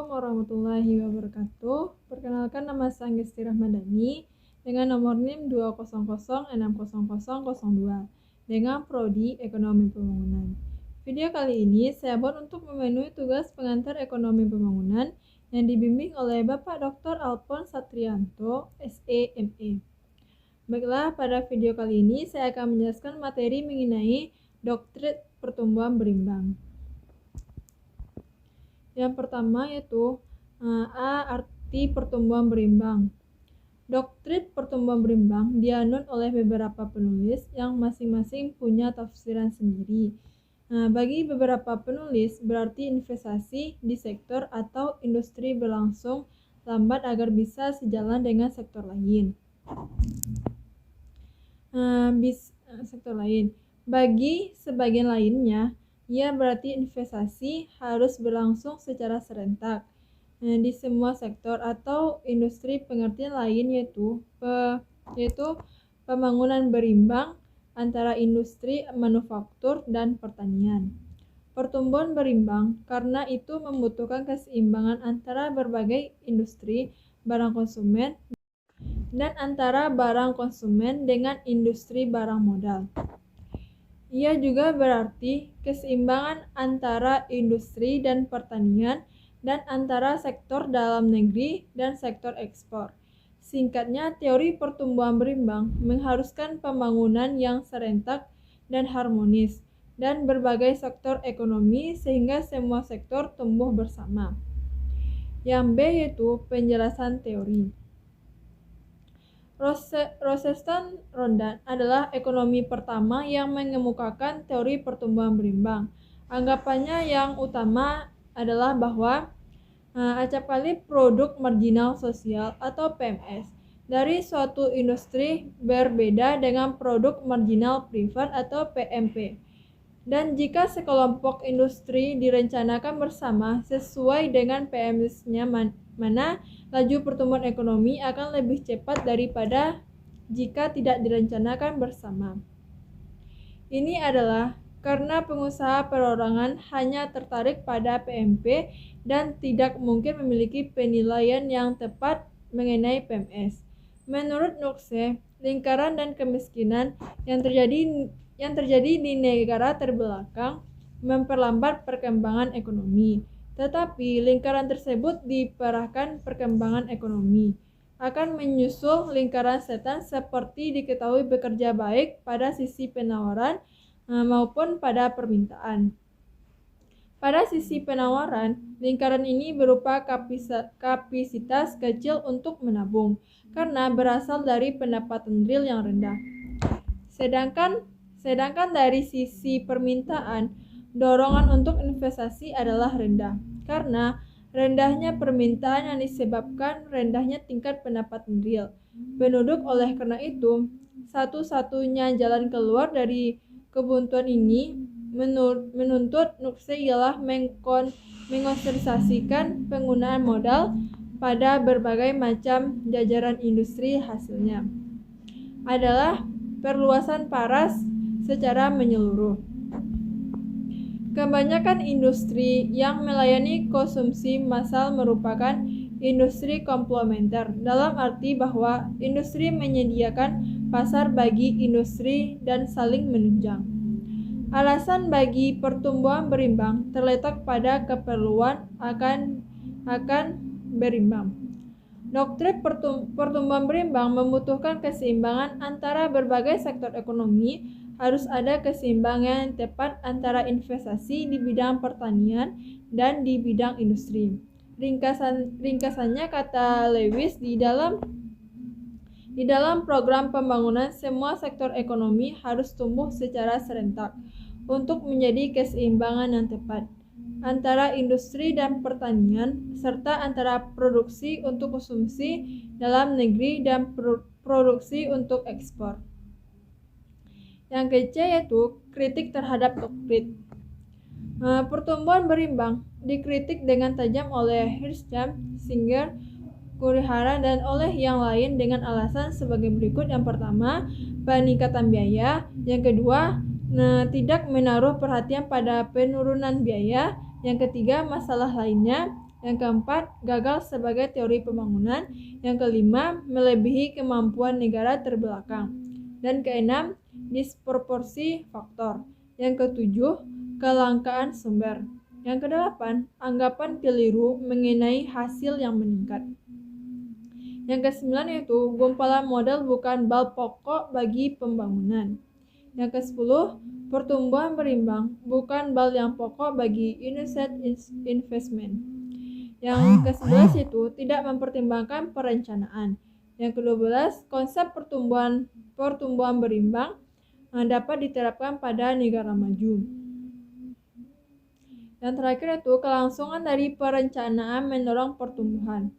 Assalamualaikum warahmatullahi wabarakatuh. Perkenalkan, nama saya Anggesti Rahmadani dengan nomor NIM 2006002 dengan Prodi Ekonomi Pembangunan. Video kali ini saya buat untuk memenuhi tugas pengantar Ekonomi Pembangunan yang dibimbing oleh Bapak Dr. Alphonse Satrianto, SE.ME. Baiklah, pada video kali ini saya akan menjelaskan materi mengenai doktrin pertumbuhan berimbang. Yang pertama yaitu arti pertumbuhan berimbang. Doktrin pertumbuhan berimbang dianut oleh beberapa penulis yang masing-masing punya tafsiran sendiri. Bagi beberapa penulis, berarti investasi di sektor atau industri berlangsung lambat agar bisa sejalan dengan sektor lain. Bagi sebagian lainnya, ia berarti investasi harus berlangsung secara serentak di semua sektor atau industri. Pengertian lain yaitu pembangunan berimbang antara industri, manufaktur, dan pertanian. Pertumbuhan berimbang karena itu membutuhkan keseimbangan antara berbagai industri barang konsumen dan antara barang konsumen dengan industri barang modal. Ia juga berarti keseimbangan antara industri dan pertanian dan antara sektor dalam negeri dan sektor ekspor. Singkatnya, teori pertumbuhan berimbang mengharuskan pembangunan yang serentak dan harmonis dan berbagai sektor ekonomi sehingga semua sektor tumbuh bersama. Yang B yaitu penjelasan teori. Rosenthal-Rondon adalah ekonomi pertama yang mengemukakan teori pertumbuhan berimbang. Anggapannya yang utama adalah bahwa acapkali produk marginal sosial atau PMS dari suatu industri berbeda dengan produk marginal privat atau PMP. Dan jika sekelompok industri direncanakan bersama sesuai dengan PMS-nya mana laju pertumbuhan ekonomi akan lebih cepat daripada jika tidak direncanakan bersama. Ini adalah karena pengusaha perorangan hanya tertarik pada PMP dan tidak mungkin memiliki penilaian yang tepat mengenai PMS. Menurut Knuckse, lingkaran dan kemiskinan yang terjadi di negara terbelakang memperlambat perkembangan ekonomi. Tetapi lingkaran tersebut diperahkan perkembangan ekonomi akan menyusul lingkaran setan seperti diketahui bekerja baik pada sisi penawaran maupun pada permintaan. Pada sisi penawaran, lingkaran ini berupa kapasitas kecil untuk menabung karena berasal dari pendapatan real yang rendah. Sedangkan dari sisi permintaan, dorongan untuk investasi adalah rendah, karena rendahnya permintaan yang disebabkan rendahnya tingkat pendapatan real penduduk. Oleh karena itu, satu-satunya jalan keluar dari kebuntuan ini menuntut Knuckse ialah mengonsentrasikan penggunaan modal pada berbagai macam jajaran industri. Hasilnya adalah perluasan paras secara menyeluruh. Kebanyakan industri yang melayani konsumsi massal merupakan industri komplementer, dalam arti bahwa industri menyediakan pasar bagi industri dan saling menunjang. Alasan bagi pertumbuhan berimbang terletak pada keperluan akan berimbang. Doktrin pertumbuhan berimbang membutuhkan keseimbangan antara berbagai sektor ekonomi. Harus ada keseimbangan yang tepat antara investasi di bidang pertanian dan di bidang industri. Ringkasannya, kata Lewis, di dalam program pembangunan semua sektor ekonomi harus tumbuh secara serentak untuk menjadi keseimbangan yang tepat antara industri dan pertanian, serta antara produksi untuk konsumsi dalam negeri dan produksi untuk ekspor. Yang ketiga yaitu kritik terhadap doktrin pertumbuhan berimbang dikritik dengan tajam oleh Hirschham, Singer, Kurihara, dan oleh yang lain dengan alasan sebagai berikut. Yang pertama, peningkatan biaya. Yang kedua, tidak menaruh perhatian pada penurunan biaya. Yang ketiga, masalah lainnya Yang keempat, gagal sebagai teori pembangunan. Yang kelima, melebihi kemampuan negara terbelakang. Dan keenam, disproporsi faktor. Yang ketujuh, kelangkaan sumber. Yang kedelapan, anggapan keliru mengenai hasil yang meningkat. Yang kesembilan yaitu gumpalan modal bukan bal pokok bagi pembangunan. Yang kesepuluh, pertumbuhan berimbang bukan bal yang pokok bagi initial investment. Yang ke-11 itu tidak mempertimbangkan perencanaan. Yang ke-12, konsep pertumbuhan berimbang dapat diterapkan pada negara maju. Yang terakhir itu kelangsungan dari perencanaan mendorong pertumbuhan.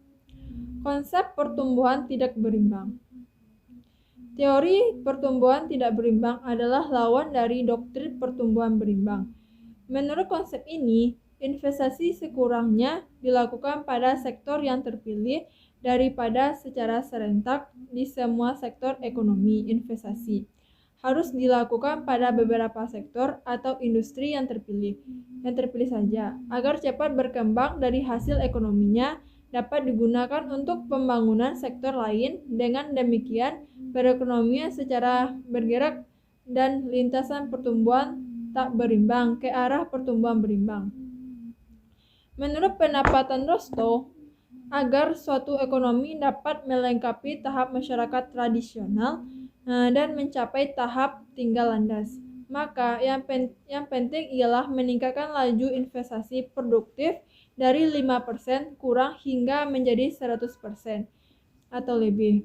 Konsep pertumbuhan tidak berimbang. Teori pertumbuhan tidak berimbang adalah lawan dari doktrin pertumbuhan berimbang. Menurut konsep ini, investasi sekurangnya dilakukan pada sektor yang terpilih daripada secara serentak di semua sektor ekonomi investasi. Harus dilakukan pada beberapa sektor atau industri yang terpilih saja, agar cepat berkembang dari hasil ekonominya dapat digunakan untuk pembangunan sektor lain. Dengan demikian, perekonomian secara bergerak dan lintasan pertumbuhan tak berimbang ke arah pertumbuhan berimbang. Menurut pendapatan Rostow, agar suatu ekonomi dapat melengkapi tahap masyarakat tradisional dan mencapai tahap tinggal landas, maka yang penting ialah meningkatkan laju investasi produktif dari 5% kurang hingga menjadi 100% atau lebih.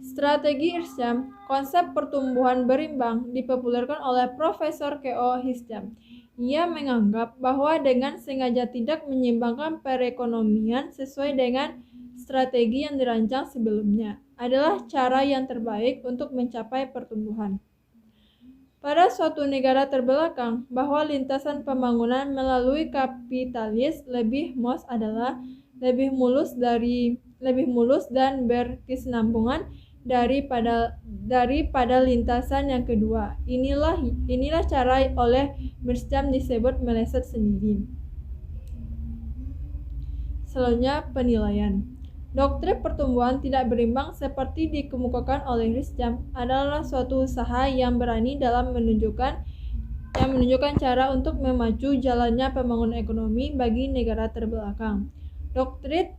Strategi Hirschham, konsep pertumbuhan berimbang dipopulerkan oleh Profesor K.O. Hirschham. Ia menganggap bahwa dengan sengaja tidak menyimbangkan perekonomian sesuai dengan strategi yang dirancang sebelumnya adalah cara yang terbaik untuk mencapai pertumbuhan. Pada suatu negara terbelakang, bahwa lintasan pembangunan melalui kapitalis lebih mulus dan berkesinambungan daripada lintasan yang kedua. Inilah cara oleh Hirschham disebut meleset sendiri. Selanjutnya, penilaian. Doktrin pertumbuhan tidak berimbang seperti dikemukakan oleh Hirschham adalah suatu usaha yang berani dalam menunjukkan cara untuk memacu jalannya pembangunan ekonomi bagi negara terbelakang. Doktrin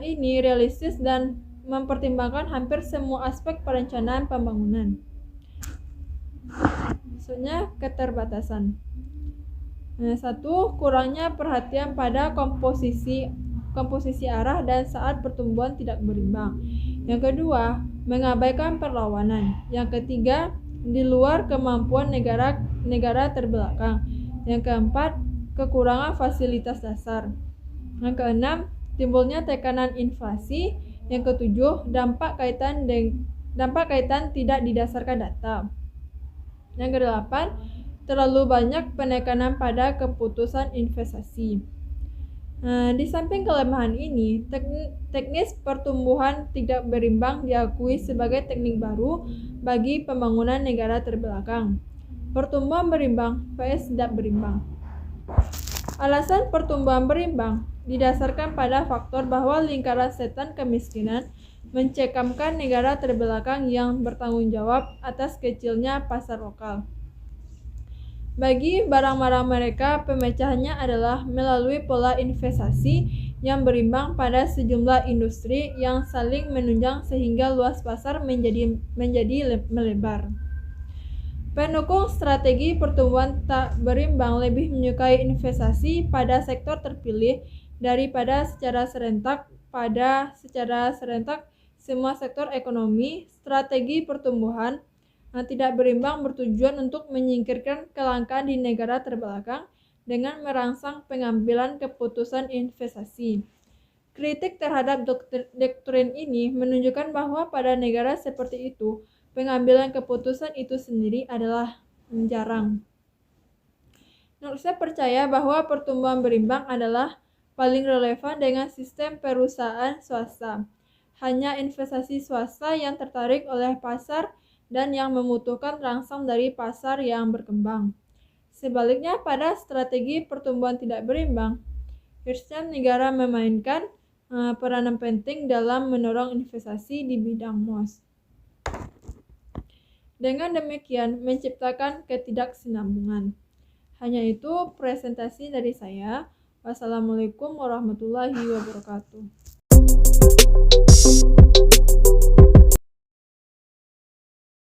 ini realistis dan mempertimbangkan hampir semua aspek perencanaan pembangunan. Maksudnya keterbatasan. 1. Kurangnya perhatian pada komposisi arah dan saat pertumbuhan tidak berimbang. Yang kedua, mengabaikan perlawanan. Yang ketiga, di luar kemampuan negara terbelakang. Yang keempat, kekurangan fasilitas dasar. Yang keenam, timbulnya tekanan inflasi. Yang ketujuh, dampak kaitan tidak didasarkan data. Yang kedelapan, terlalu banyak penekanan pada keputusan investasi. Di samping kelemahan ini, teknis pertumbuhan tidak berimbang diakui sebagai teknik baru bagi pembangunan negara terbelakang. Pertumbuhan berimbang vs tidak berimbang. Alasan pertumbuhan berimbang didasarkan pada faktor bahwa lingkaran setan kemiskinan mencekamkan negara terbelakang yang bertanggung jawab atas kecilnya pasar lokal. Bagi barang-barang mereka, pemecahannya adalah melalui pola investasi yang berimbang pada sejumlah industri yang saling menunjang sehingga luas pasar menjadi melebar. Pendukung strategi pertumbuhan tak berimbang lebih menyukai investasi pada sektor terpilih daripada secara serentak semua sektor ekonomi. Strategi pertumbuhan tidak berimbang bertujuan untuk menyingkirkan kelangkaan di negara terbelakang dengan merangsang pengambilan keputusan investasi. Kritik terhadap doktrin ini menunjukkan bahwa pada negara seperti itu, pengambilan keputusan itu sendiri adalah jarang. Saya percaya bahwa pertumbuhan berimbang adalah paling relevan dengan sistem perusahaan swasta. Hanya investasi swasta yang tertarik oleh pasar dan yang membutuhkan rangsang dari pasar yang berkembang. Sebaliknya, pada strategi pertumbuhan tidak berimbang, Harusnya negara memainkan peranan penting dalam mendorong investasi di bidang MOS. Dengan demikian menciptakan ketidaksinambungan. Hanya itu presentasi dari saya. Wassalamualaikum warahmatullahi wabarakatuh.